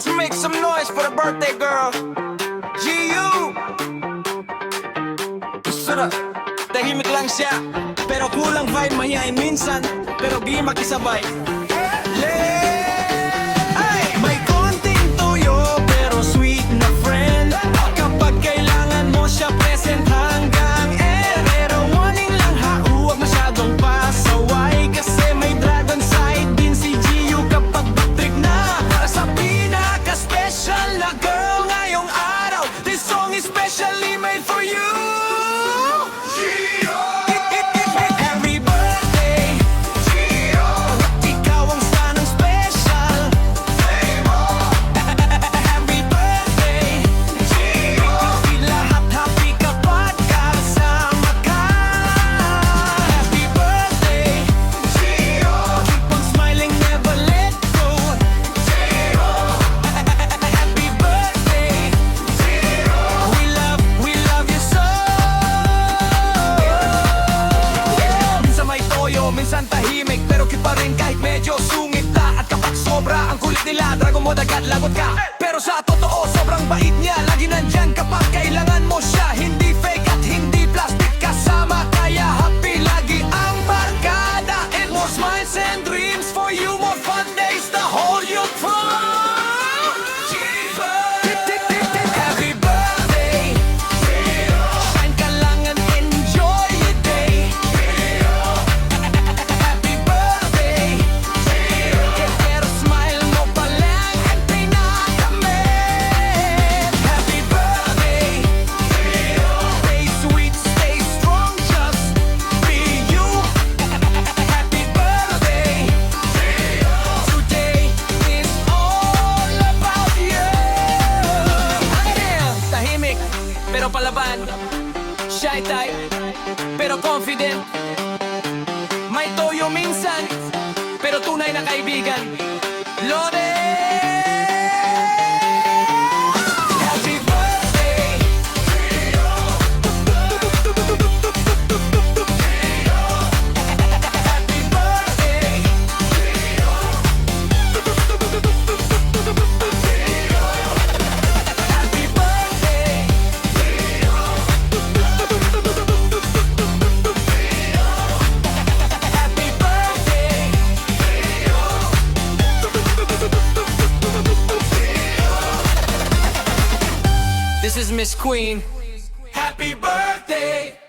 Let's make some noise for the birthday girl, GU. Gusto na, tahimik lang siya, pero kulang vibe, mayain minsan, pero di makisabay. Ay! May konting toyo, pero sweet na friend. Kapag kailangan mo siya, present hanggang end. Pero warning lang ha, huwag masyadong pasaway, kasi may dragon side din si GU kapag backtrip na. Para sa pinaka-special na girl ngayong araw, this song is specially made for you. Minsan tahimik, pero cute pa rin kahit medyo sungit na. At kapag sobra ang kulit nila, dragon mo agad lagot ka. Pero sa totoo, sobrang bait niya. Lagi nandyan kapag kailangan mo siya. Hindi fake at hindi plastic, kasama kaya happy lagi ang barkada. And more smiles and dreams for you, more fun days to hold you from. Happy birthday, shine ka lang and enjoy your day. Pero palaban, shy type, pero confident. May toyo minsan, pero tunay na kaibigan. Lore! Happy birthday! Happy birthday! Happy birthday! This is Miss Queen. Happy birthday!